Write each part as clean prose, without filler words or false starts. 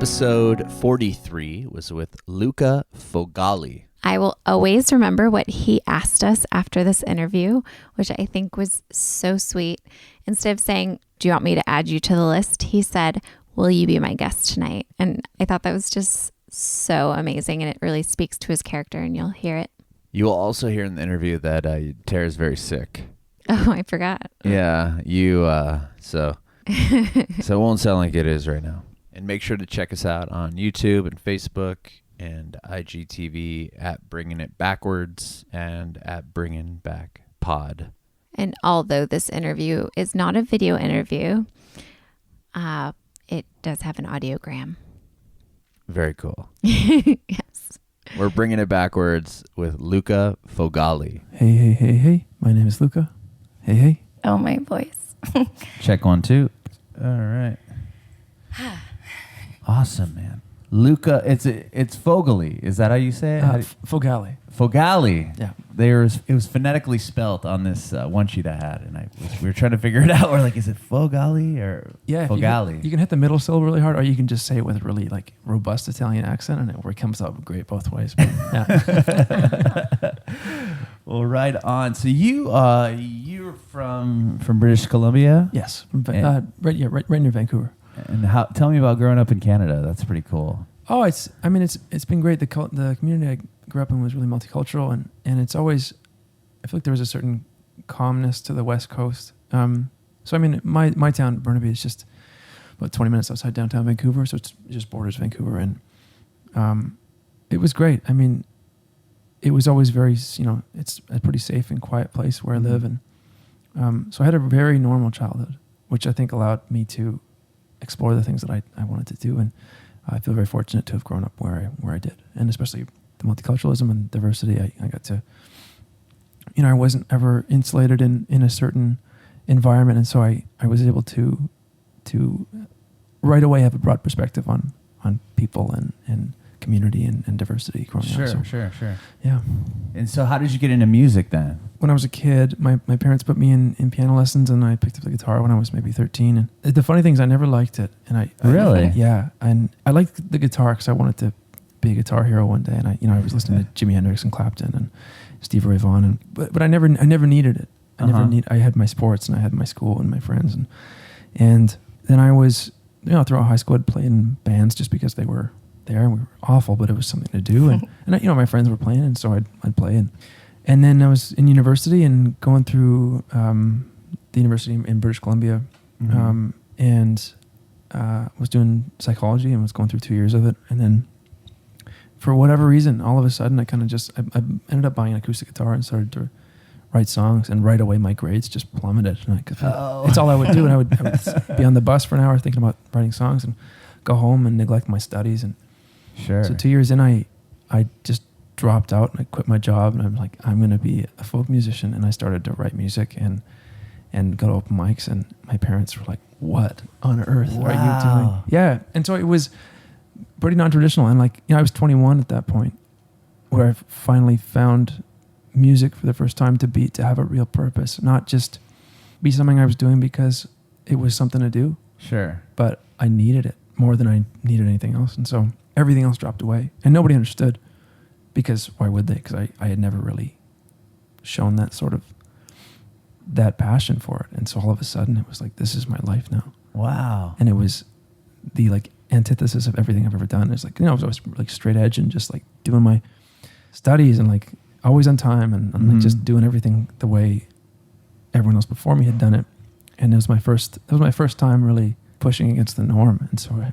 Episode 43 was with Luca Fogale. I will always remember what he asked us after this interview, which I think was so sweet. Instead of saying, "Do you want me to add you to the list?" he said, "Will you be my guest tonight?" And I thought that was just so amazing, and it really speaks to his character, and you'll hear it. You will also hear in the interview that Tara's very sick. Oh, I forgot. Yeah, so it won't sound like it is right now. And make sure to check us out on YouTube and Facebook and IGTV at Bringing It Backwards and at bringinbackpod. And although this interview is not a video interview, it does have an audiogram. Very cool. Yes. We're bringing it backwards with Luca Fogale. Hey. My name is Luca. Hey. Oh, my voice. Check 1, 2. All right. Awesome, man. Luca, it's Fogale. Is that how you say it? Fogale. Fogale. Yeah. It was phonetically spelt on this one sheet I had, and we were trying to figure it out. We're like, is it Fogale or Fogale? You can hit the middle syllable really hard, or you can just say it with a really like robust Italian accent, and it comes out great both ways. But, yeah. Well, right on. So you're from British Columbia? Yes. Right near Vancouver. And tell me about growing up in Canada. That's pretty cool. Oh, it's been great. The community I grew up in was really multicultural, and it's always, I feel like there was a certain calmness to the West Coast. So I mean, my town, Burnaby, is just about 20 minutes outside downtown Vancouver, so it just borders Vancouver, and it was great. I mean, it was always very, it's a pretty safe and quiet place where I live, and so I had a very normal childhood, which I think allowed me to explore the things that I wanted to do, and I feel very fortunate to have grown up where I did, and especially the multiculturalism and diversity. I got to, I wasn't ever insulated in a certain environment, and so I was able to right away have a broad perspective on people and community and diversity growing up. So, Sure. Yeah. And so how did you get into music then? When I was a kid, my parents put me in piano lessons, and I picked up the guitar when I was maybe 13. And the funny thing is I never liked it. And Really? Yeah. And I liked the guitar because I wanted to be a guitar hero one day. And I was listening to Jimi Hendrix and Clapton and Stevie Ray Vaughan. But I never needed it. I had my sports, and I had my school and my friends. And then I was, throughout high school, I'd play in bands just because they were there, and we were awful, but it was something to do, and my friends were playing, and so I'd play, and then I was in university and going through the university in British Columbia, and was doing psychology and was going through 2 years of it, and then for whatever reason, all of a sudden, I kind of just I ended up buying an acoustic guitar and started to write songs, and right away my grades just plummeted, and it's all I would do, and I would be on the bus for an hour thinking about writing songs, and go home and neglect my studies. And sure. So 2 years in, I just dropped out, and I quit my job, and I'm like, I'm going to be a folk musician. And I started to write music and go to open mics, and my parents were like, what on earth are you doing? Yeah. And so it was pretty non-traditional. And I was 21 at that point, where I finally found music for the first time to have a real purpose, not just be something I was doing because it was something to do. Sure. But I needed it more than I needed anything else. And so everything else dropped away, and nobody understood, because why would they? Because I had never really shown that passion for it. And so all of a sudden it was like, this is my life now. Wow. And it was the antithesis of everything I've ever done. It's I was always straight edge and just doing my studies and always on time and just doing everything the way everyone else before me had done it. And it was my first time really pushing against the norm. And so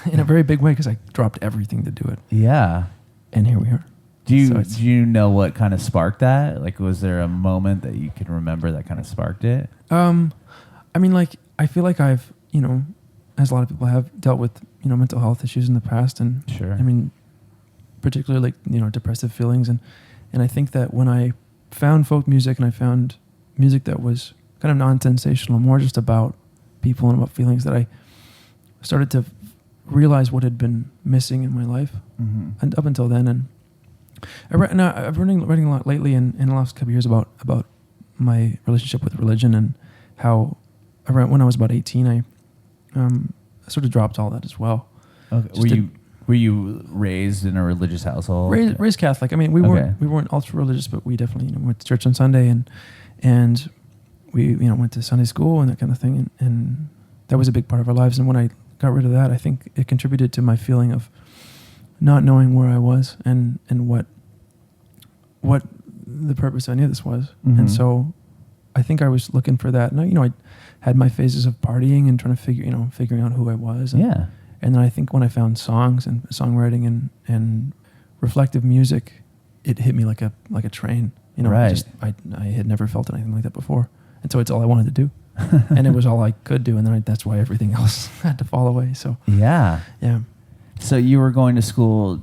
in a very big way, because I dropped everything to do it. Yeah. And here we are. Do you know what kind of sparked that? Was there a moment that you can remember that kind of sparked it? I feel like I've, as a lot of people have, dealt with, mental health issues in the past. And sure. Particularly depressive feelings. And I think that when I found folk music, and I found music that was kind of non-sensational, more just about people and about feelings, that I started to realize what had been missing in my life, and up until then. And I've been writing a lot lately in the last couple of years about my relationship with religion, and how around when I was about 18, I sort of dropped all that as well. Okay. Were you raised in a religious household? Raised Catholic. I mean, we weren't ultra religious, but we definitely went to church on Sunday and we went to Sunday school and that kind of thing, and that was a big part of our lives. And when I got rid of that, I think it contributed to my feeling of not knowing where I was and what the purpose of any of this was. Mm-hmm. And so I think I was looking for that. And I had my phases of partying and trying to figuring out who I was. And then I think when I found songs and songwriting and reflective music, it hit me like a train. Right. I had never felt anything like that before. And so it's all I wanted to do. And it was all I could do. And then that's why everything else had to fall away. So yeah. So you were going to school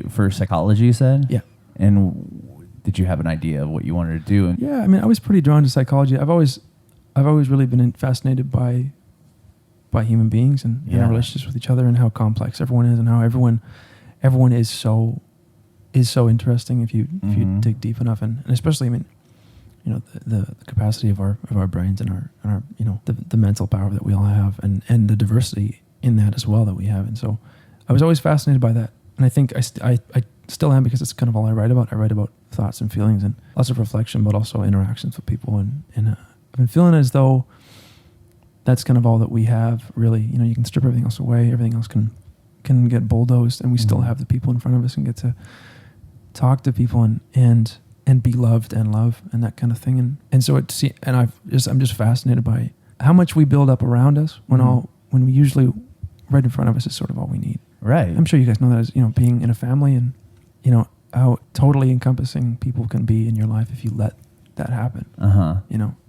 for psychology, you said? Yeah. And did you have an idea of what you wanted to do? Yeah, I mean, I was pretty drawn to psychology. I've always really been fascinated by human beings and our relationships with each other and how complex everyone is and how everyone is so interesting if you dig deep enough and especially, I mean, the capacity of our brains and our the mental power that we all have and the diversity in that as well that we have. And so I was always fascinated by that. And I think I still am, because it's kind of all I write about. I write about thoughts and feelings and lots of reflection, but also interactions with people. And I've been feeling as though that's kind of all that we have, really. You can strip everything else away. Everything else can get bulldozed, and we still have the people in front of us and get to talk to people and be loved and love and that kind of thing. And so I'm just fascinated by how much we build up around us when we usually right in front of us is sort of all we need. Right. I'm sure you guys know that as, being in a family and, how totally encompassing people can be in your life if you let that happen.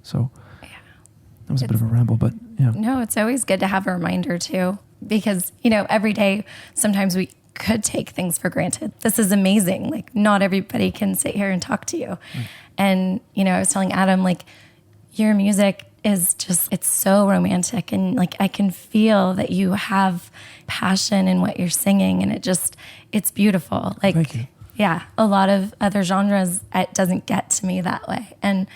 So that was a bit of a ramble, but yeah. No, it's always good to have a reminder too, because, every day, sometimes we could take things for granted. This is amazing. Like, not everybody can sit here and talk to you. Right. And, I was telling Adam, like, your music is just, it's so romantic. And like, I can feel that you have passion in what you're singing, and it's beautiful. Like, thank you. Yeah, a lot of other genres, it doesn't get to me that way. And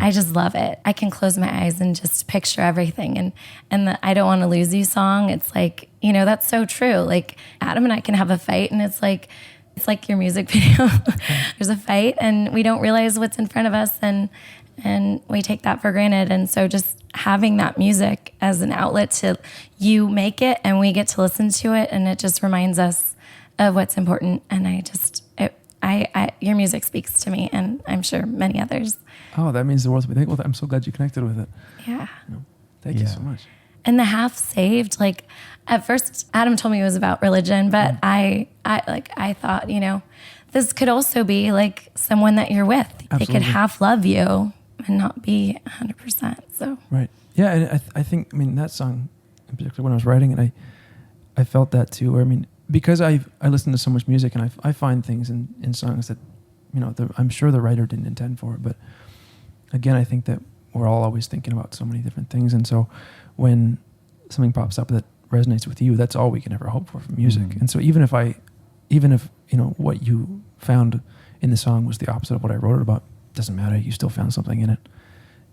I just love it. I can close my eyes and just picture everything. And the I Don't Want to Lose You song, it's like, that's so true. Like, Adam and I can have a fight, and it's like your music video. There's a fight, and we don't realize what's in front of us, and we take that for granted. And so just having that music as an outlet to, you make it and we get to listen to it, and it just reminds us of what's important. And your music speaks to me, and I'm sure many others. Oh, that means the world to me. Well, I'm so glad you connected with it. Yeah. Thank you so much. And the Half Saved, like, at first Adam told me it was about religion, but I thought, this could also be like someone that you're with. Absolutely. They could half love you and not be 100%. So right. Yeah, and I think, that song in particular, when I was writing it, I felt that too. Where, because I listen to so much music, and I find things in songs that, I'm sure the writer didn't intend for. But again, I think that we're all always thinking about so many different things. And so when something pops up that resonates with you, that's all we can ever hope for from music. Mm-hmm. And so even if what you found in the song was the opposite of what I wrote it about, doesn't matter. You still found something in it.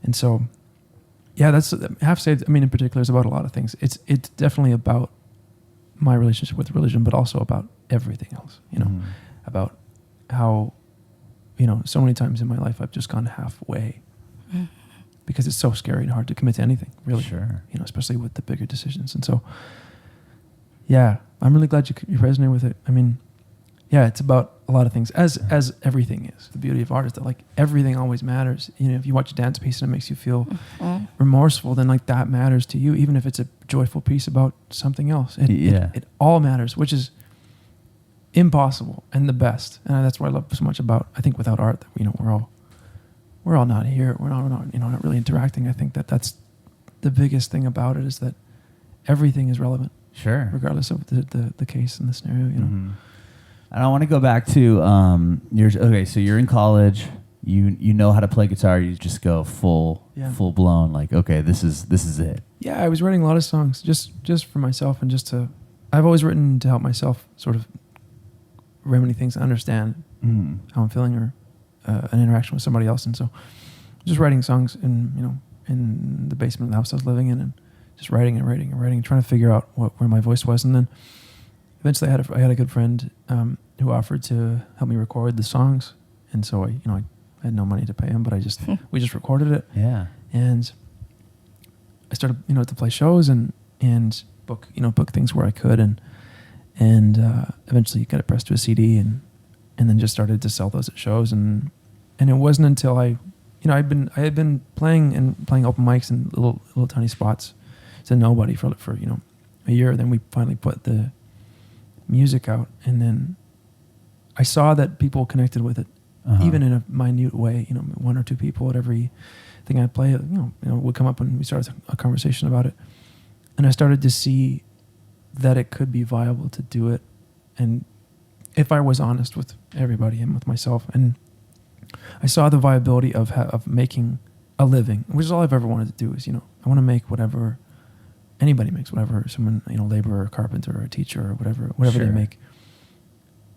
And so, yeah, that's Half Saved. In particular, is about a lot of things. It's definitely about my relationship with religion, but also about everything else, about how, so many times in my life I've just gone halfway because it's so scary and hard to commit to anything, really. Sure. Especially with the bigger decisions. And so, yeah, I'm really glad you resonate with it. It's about a lot of things, as everything is. The beauty of art is that, like, everything always matters. If you watch a dance piece and it makes you feel remorseful, then, like, that matters to you, even if it's a joyful piece about something else. It all matters, which is impossible and the best. And that's what I love so much about, I think, without art, that, we're all not here. We're not not really interacting. I think that's the biggest thing about it, is that everything is relevant. Sure. Regardless of the case and the scenario, Mm-hmm. And I want to go back to so you're in college, you know how to play guitar, you just go full blown, like, okay, this is it. Yeah, I was writing a lot of songs just for myself, and I've always written to help myself sort of remedy things and understand how I'm feeling, or an interaction with somebody else. And so just writing songs in the basement of the house I was living in, and just writing and trying to figure out where my voice was. And then eventually I had a good friend who offered to help me record the songs, and so I had no money to pay him, but we just recorded it. Yeah. And I started to play shows and book things where I could, and eventually got it pressed to a CD, and then just started to sell those at shows, and it wasn't until I had been playing open mics in little tiny spots to nobody for a year. Then we finally put the music out, and then I saw that people connected with it, even in a minute way. One or two people at every thing I'd play, would come up and we started a conversation about it, and I started to see that it could be viable to do it, and if I was honest with everybody and with myself, and I saw the viability of making a living, which is all I've ever wanted to do. Is I want to make whatever anybody makes, whatever someone laborer, or carpenter, or a teacher, or whatever Sure. they make.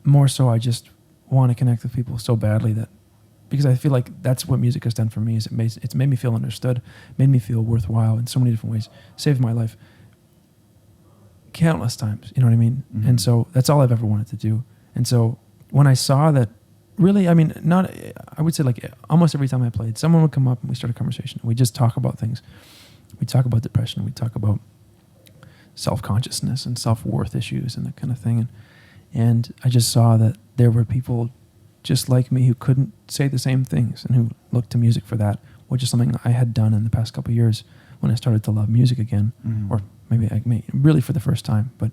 More so, I just want to connect with people so badly because I feel like that's what music has done for me. Is it's made me feel understood, made me feel worthwhile in so many different ways, saved my life countless times. You know what I mean? Mm-hmm. And so that's all I've ever wanted to do. And so when I saw that, really, I would say like almost every time I played, someone would come up and we start a conversation. We just talk about things. We talk about depression. We talk about self-consciousness and self-worth issues and that kind of thing. And I just saw that there were people just like me who couldn't say the same things and who looked to music for that, which is something I had done in the past couple of years when I started to love music again, or maybe really for the first time. But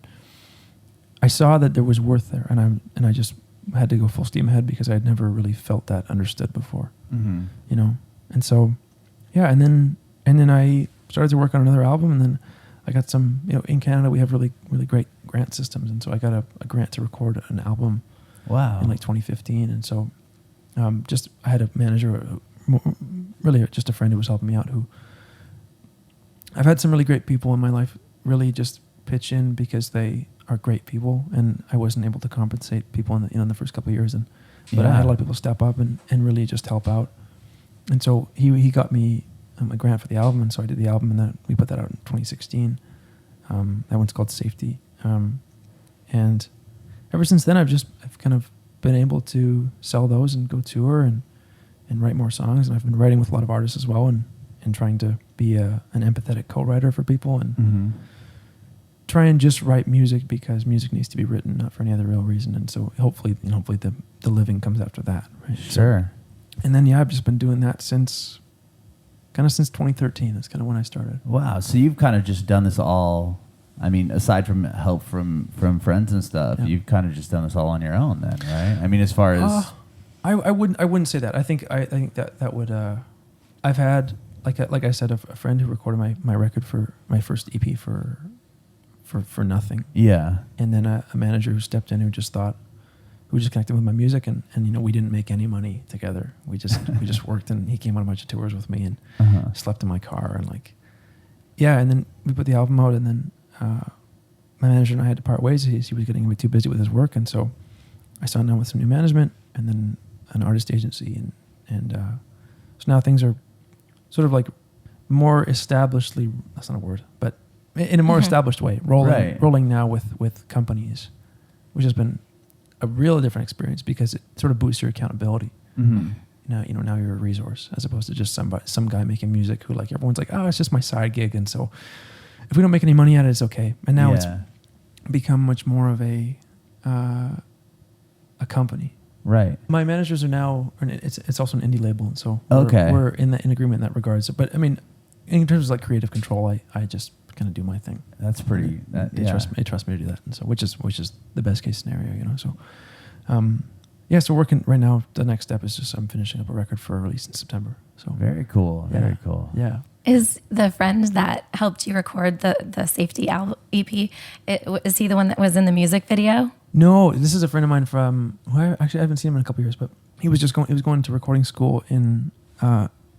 I saw that there was worth there, and I just had to go full steam ahead because I had never really felt that understood before, And so, yeah, and then I started to work on another album, and then I got some, in Canada we have really, really great grant systems, and so I got a grant to record an album. Wow. In like 2015, and so I had a manager, really just a friend who was helping me out. Who I've had some really great people in my life really just pitch in because they are great people, and I wasn't able to compensate people in the first couple of years, but I had a lot of people step up and really just help out, and so he got me a grant for the album, and so I did the album, and then we put that out in 2016. That one's called Safety, and ever since then, I've kind of been able to sell those and go tour and write more songs. And I've been writing with a lot of artists as well, and trying to be an empathetic co-writer for people, and try and just write music because music needs to be written, not for any other real reason. And so hopefully the living comes after that, right? Sure. And then I've just been doing that since 2013. That's kind of when I started. Wow. So you've kind of just done this all. I mean, aside from help from friends and stuff, you've kind of just done this all on your own, then, right? I mean, as far as I wouldn't say that. I think that would. I've had like I said, a friend who recorded my record for my first EP for nothing. Yeah. And then a manager who stepped in who just connected with my music, and we didn't make any money together. We just worked, and he came on a bunch of tours with me and slept in my car and and then we put the album out, and then. My manager and I had to part ways. He was getting too busy with his work, and so I signed on with some new management and then an artist agency, and so now things are sort of like more establishedly, that's not a word, but in a more established way, rolling now with companies, which has been a real different experience because it sort of boosts your accountability. Now you're a resource as opposed to just some guy making music who everyone's like, oh, it's just my side gig, and so if we don't make any money at it, it's okay. And now it's become much more of a company. Right. My managers are now, it's also an indie label, and so we're in agreement in that regard. So, but I mean, in terms of creative control, I just kind of do my thing. That's pretty. They trust me to do that, and so which is the best case scenario, So, so working right now. The next step is just I'm finishing up a record for a release in September. So very cool. Very cool. Yeah. Is the friend that helped you record the Safety EP, is he the one that was in the music video? No, this is a friend of mine from who I haven't seen him in a couple of years, but he was going to recording school in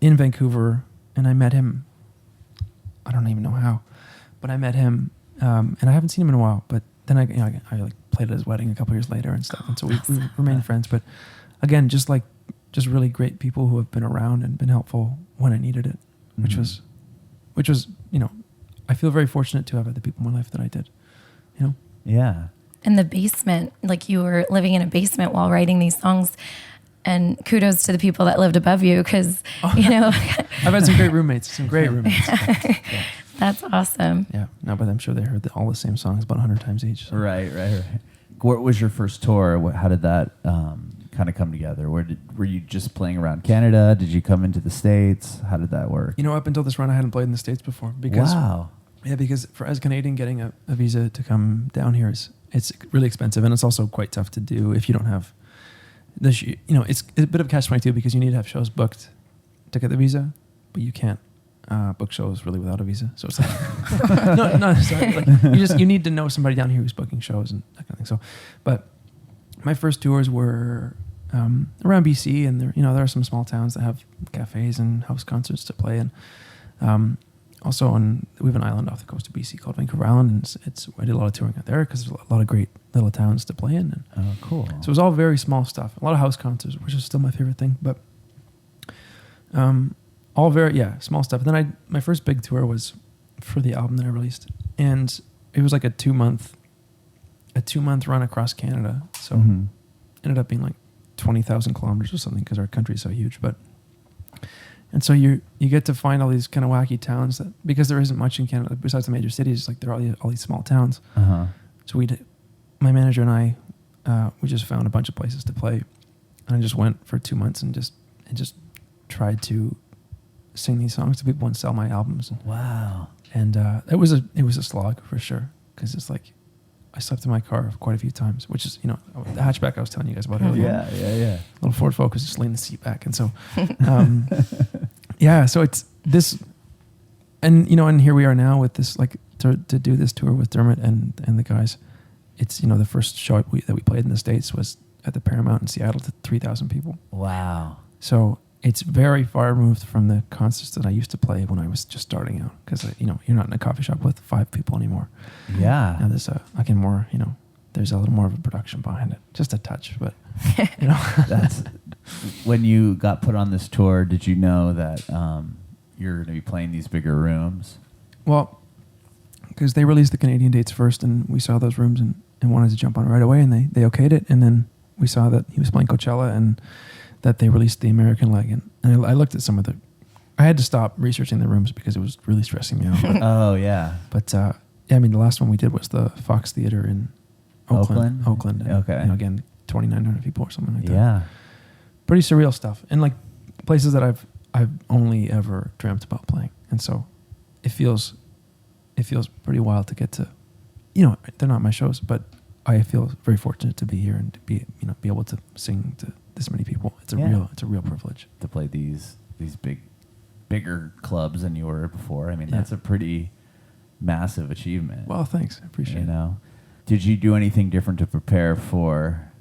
Vancouver, and I met him. I don't even know how, but I met him, and I haven't seen him in a while. But then I played at his wedding a couple of years later and stuff, and so we remained friends. But again, just really great people who have been around and been helpful when I needed it. Which was, I feel very fortunate to have had the people in my life that I did, Yeah. in the basement, like you were living in a basement while writing these songs. And kudos to the people that lived above you, because, you know. I've had some great roommates, Yeah. That's awesome. Yeah, no, but I'm sure they heard all the same songs about 100 times each. So. Right. What was your first tour? How did that kind of come together? Were you just playing around Canada? Did you come into the States? How did that work? You know, up until this run, I hadn't played in the States before. Because, wow. Yeah, because as a Canadian, getting a visa to come down here it's really expensive, and it's also quite tough to do if you don't have. It's a bit of a catch-22 because you need to have shows booked to get the visa, but you can't book shows really without a visa. So it's like, no, sorry. Like you need to know somebody down here who's booking shows and that kind of thing. So, but my first tours were around BC, and there are some small towns that have cafes and house concerts to play in. Also, we have an island off the coast of BC called Vancouver Island, and I did a lot of touring out there because there's a lot of great little towns to play in. Oh, cool! So it was all very small stuff. A lot of house concerts, which is still my favorite thing, but all very small stuff. And then my first big tour was for the album that I released, and it was like a 2-month run across Canada. So ended up being like 20,000 kilometers or something because our country is so huge, And so you get to find all these kind of wacky towns that, because there isn't much in Canada besides the major cities, like there are all these small towns. Uh-huh. So my manager and I, we just found a bunch of places to play, and I just went for 2 months and just tried to sing these songs to people and sell my albums. Wow! And it was a slog for sure, because it's like I slept in my car quite a few times, which is the hatchback I was telling you guys about earlier. Yeah. Little Ford Focus, just laying the seat back, and so. So it's this, and here we are now with this, like to do this tour with Dermot and the guys. It's the first show that we played in the States was at the Paramount in Seattle to 3,000 people. Wow! So it's very far removed from the concerts that I used to play when I was just starting out, because you're not in a coffee shop with 5 people anymore. Yeah. Now there's there's a little more of a production behind it, just a touch, but That's when you got put on this tour. Did you know that you're going to be playing these bigger rooms? Well, because they released the Canadian dates first, and we saw those rooms and wanted to jump on it right away, and they okayed it, and then we saw that he was playing Coachella and that they released the American leg, and I looked at some of I had to stop researching the rooms because it was really stressing me out. Oh yeah. But the last one we did was the Fox Theater in Oakland. And, okay. Again, 2,900 people or something like that. Yeah. Pretty surreal stuff, and like places that I've only ever dreamt about playing, and so it feels pretty wild to get to. They're not my shows, but I feel very fortunate to be here and to be able to sing to this many people. It's a real privilege to play these bigger clubs than you were before. I mean, that's a pretty massive achievement. Well, thanks. I appreciate it. Did you do anything different to prepare for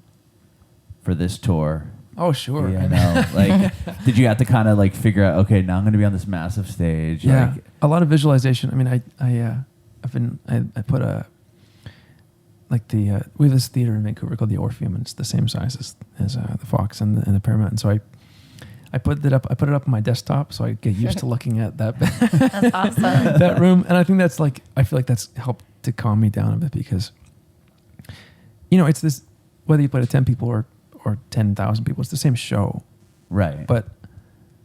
this tour? Oh, sure. Did you have to kind of like figure out, okay, now I'm going to be on this massive stage? Yeah, a lot of visualization. I mean, I put we have this theater in Vancouver called the Orpheum, and it's the same size as the Fox and the Paramount. And so I put it up on my desktop, so I get used to looking at that. That's awesome. That room, and I think I feel like that's helped to calm me down a bit, because it's this, whether you play to 10 people or 10,000 people, it's the same show, right? But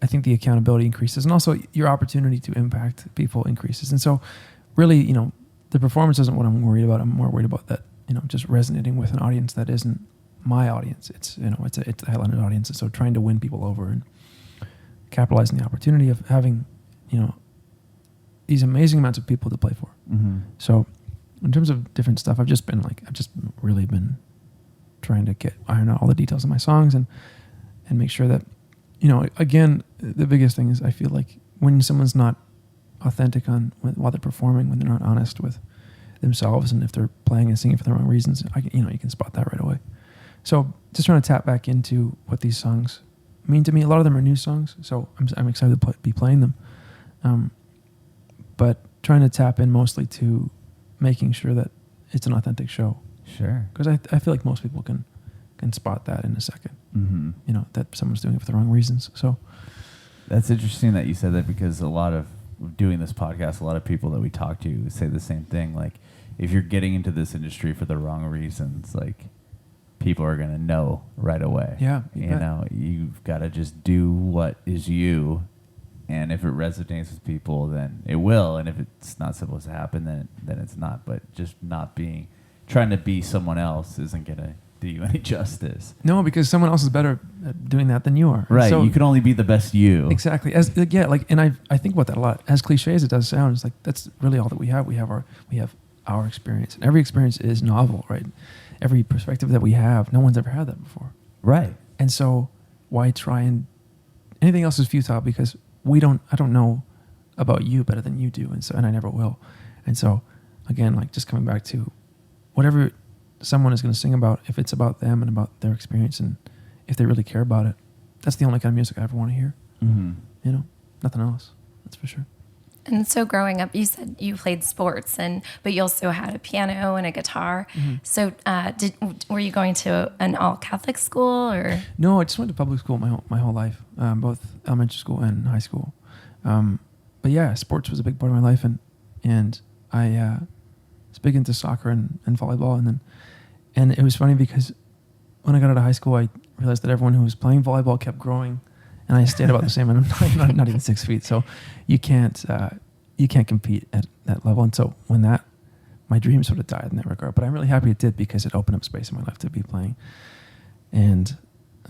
I think the accountability increases, and also your opportunity to impact people increases. And so, really, the performance isn't what I'm worried about. I'm more worried about that, just resonating with an audience that isn't my audience. It's it's a headliner audience, and so trying to win people over and capitalizing the opportunity of having, these amazing amounts of people to play for. Mm-hmm. So, in terms of different stuff, I've just really been trying to iron out all the details of my songs and make sure that, again, the biggest thing is I feel like when someone's not authentic while they're performing, when they're not honest with themselves, and if they're playing and singing for the wrong reasons, you can spot that right away. So just trying to tap back into what these songs mean to me. A lot of them are new songs, so I'm excited to be playing them. But trying to tap in mostly to making sure that it's an authentic show. Sure. Because I feel like most people can spot that in a second. Mm-hmm. That someone's doing it for the wrong reasons. So that's interesting that you said that, because a lot of doing this podcast, a lot of people that we talk to say the same thing. Like, if you're getting into this industry for the wrong reasons, like people are going to know right away. Yeah. You know, you've got to just do what is you. And if it resonates with people, then it will. And if it's not supposed to happen, then it's not. But just trying to be someone else isn't going to do you any justice. No, because someone else is better at doing that than you are. Right. So, you can only be the best you. Exactly. And I think about that a lot. As cliche as it does sound, it's like that's really all that we have. We have our experience. And every experience is novel, right? Every perspective that we have, no one's ever had that before. Right. And so why try and anything else is futile because I don't know about you better than you do. And I never will. And so again, like just coming back to whatever someone is going to sing about, if it's about them and about their experience and if they really care about it, that's the only kind of music I ever want to hear. Mm-hmm. You know, nothing else. That's for sure. And so growing up, you said you played sports, but you also had a piano and a guitar. Mm-hmm. So were you going to an all-Catholic school or? No, I just went to public school my whole life, both elementary school and high school. But yeah, sports was a big part of my life, and I was big into soccer and volleyball, and it was funny because when I got out of high school, I realized that everyone who was playing volleyball kept growing. And I stayed about the same, and I'm not even 6 feet, so you can't compete at that level. And so when my dream sort of died in that regard, but I'm really happy it did because it opened up space in my life to be playing. And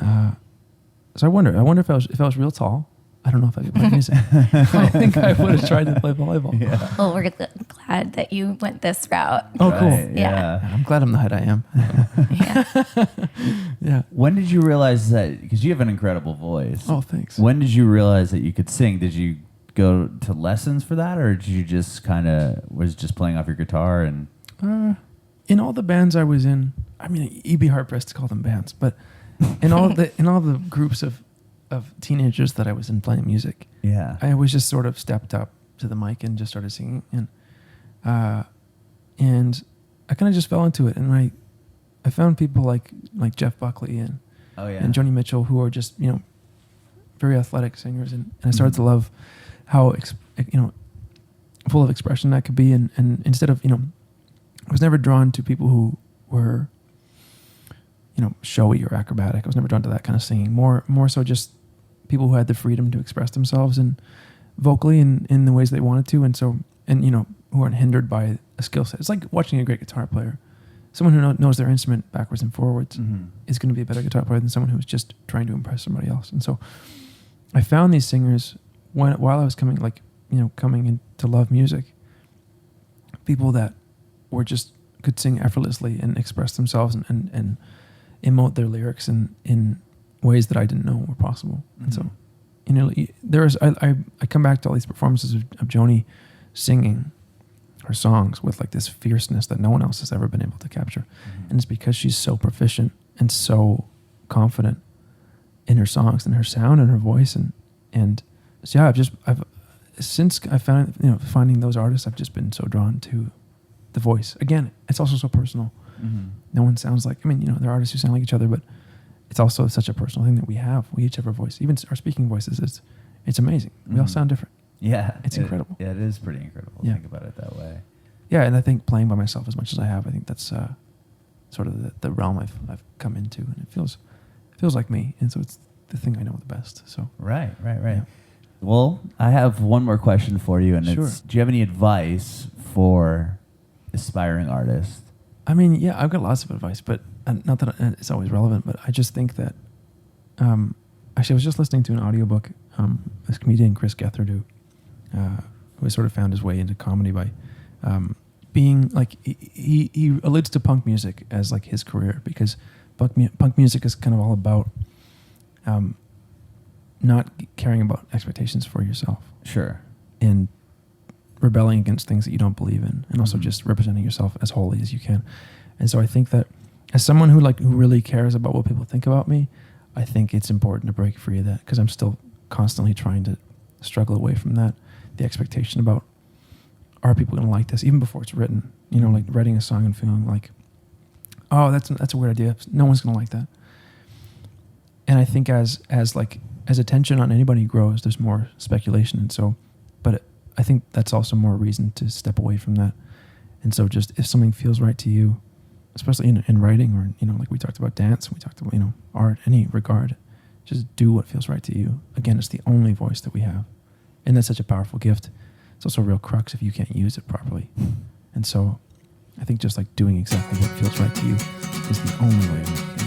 so I wonder if I was real tall, I don't know if I could play music. I think I would have tried to play volleyball. Yeah. Well, we're glad that you went this route. Oh, cool. Right, Yeah. I'm glad I'm the height I am. Yeah. Yeah. When did you realize that, because you have an incredible voice. Oh, thanks. When did you realize that you could sing? Did you go to lessons for that, or did you just was just playing off your guitar? And in all the bands I was in, I mean, you'd be hard pressed to call them bands, but in all the groups of teenagers that I was in playing music, yeah, I always just sort of stepped up to the mic and just started singing, and I kind of just fell into it, and I found people like Jeff Buckley and and Joni Mitchell who are just very athletic singers, and I started to love how full of expression that could be, and instead of I was never drawn to people who were showy or acrobatic. I was never drawn to that kind of singing. More so just people who had the freedom to express themselves and vocally in the ways they wanted to, and who aren't hindered by a skill set. It's like watching a great guitar player. Someone who knows their instrument backwards and forwards is going to be a better guitar player than someone who's just trying to impress somebody else. And so I found these singers while I was coming in to love music, people that were just could sing effortlessly and express themselves and emote their lyrics in ways that I didn't know were possible. And so, I come back to all these performances of Joni singing her songs with like this fierceness that no one else has ever been able to capture. And it's because she's so proficient and so confident in her songs and her sound and her voice. And so yeah, since I found, finding those artists, I've just been so drawn to the voice. Again, it's also so personal. No one sounds like, there are artists who sound like each other, but it's also such a personal thing that we have. We each have our voice. Even our speaking voices, it's amazing. We all sound different. Yeah. It's incredible. Yeah, it is pretty incredible to think about it that way. Yeah, and I think playing by myself as much as I have, I think that's sort of the realm I've come into, and it feels like me, and so it's the thing I know the best. So Right. Yeah. Well, I have one more question for you, and Sure. it's: do you have any advice for aspiring artists? Yeah, I've got lots of advice, but not that it's always relevant, but I just think that, actually I was just listening to an audiobook, this comedian, Chris Gethard, who has sort of found his way into comedy by being like, he alludes to punk music as like his career, because punk music is kind of all about not caring about expectations for yourself. Sure. And rebelling against things that you don't believe in, and also just representing yourself as wholly as you can. And so I think that as someone who really cares about what people think about me, I think it's important to break free of that, because I'm still constantly trying to struggle away from that, the expectation about, are people going to like this, even before it's written, like writing a song and feeling like, oh, that's a weird idea, no one's going to like that. And I think as attention on anybody grows, there's more speculation, and so, but I think that's also more reason to step away from that And so just if something feels right to you, especially in writing or, you know, like we talked about dance, we talked about, you know, art, any regard, just do what feels right to you. Again, it's the only voice that we have. And that's such a powerful gift. It's also a real crux if you can't use it properly. And so I think just like doing exactly what feels right to you is the only way to make it.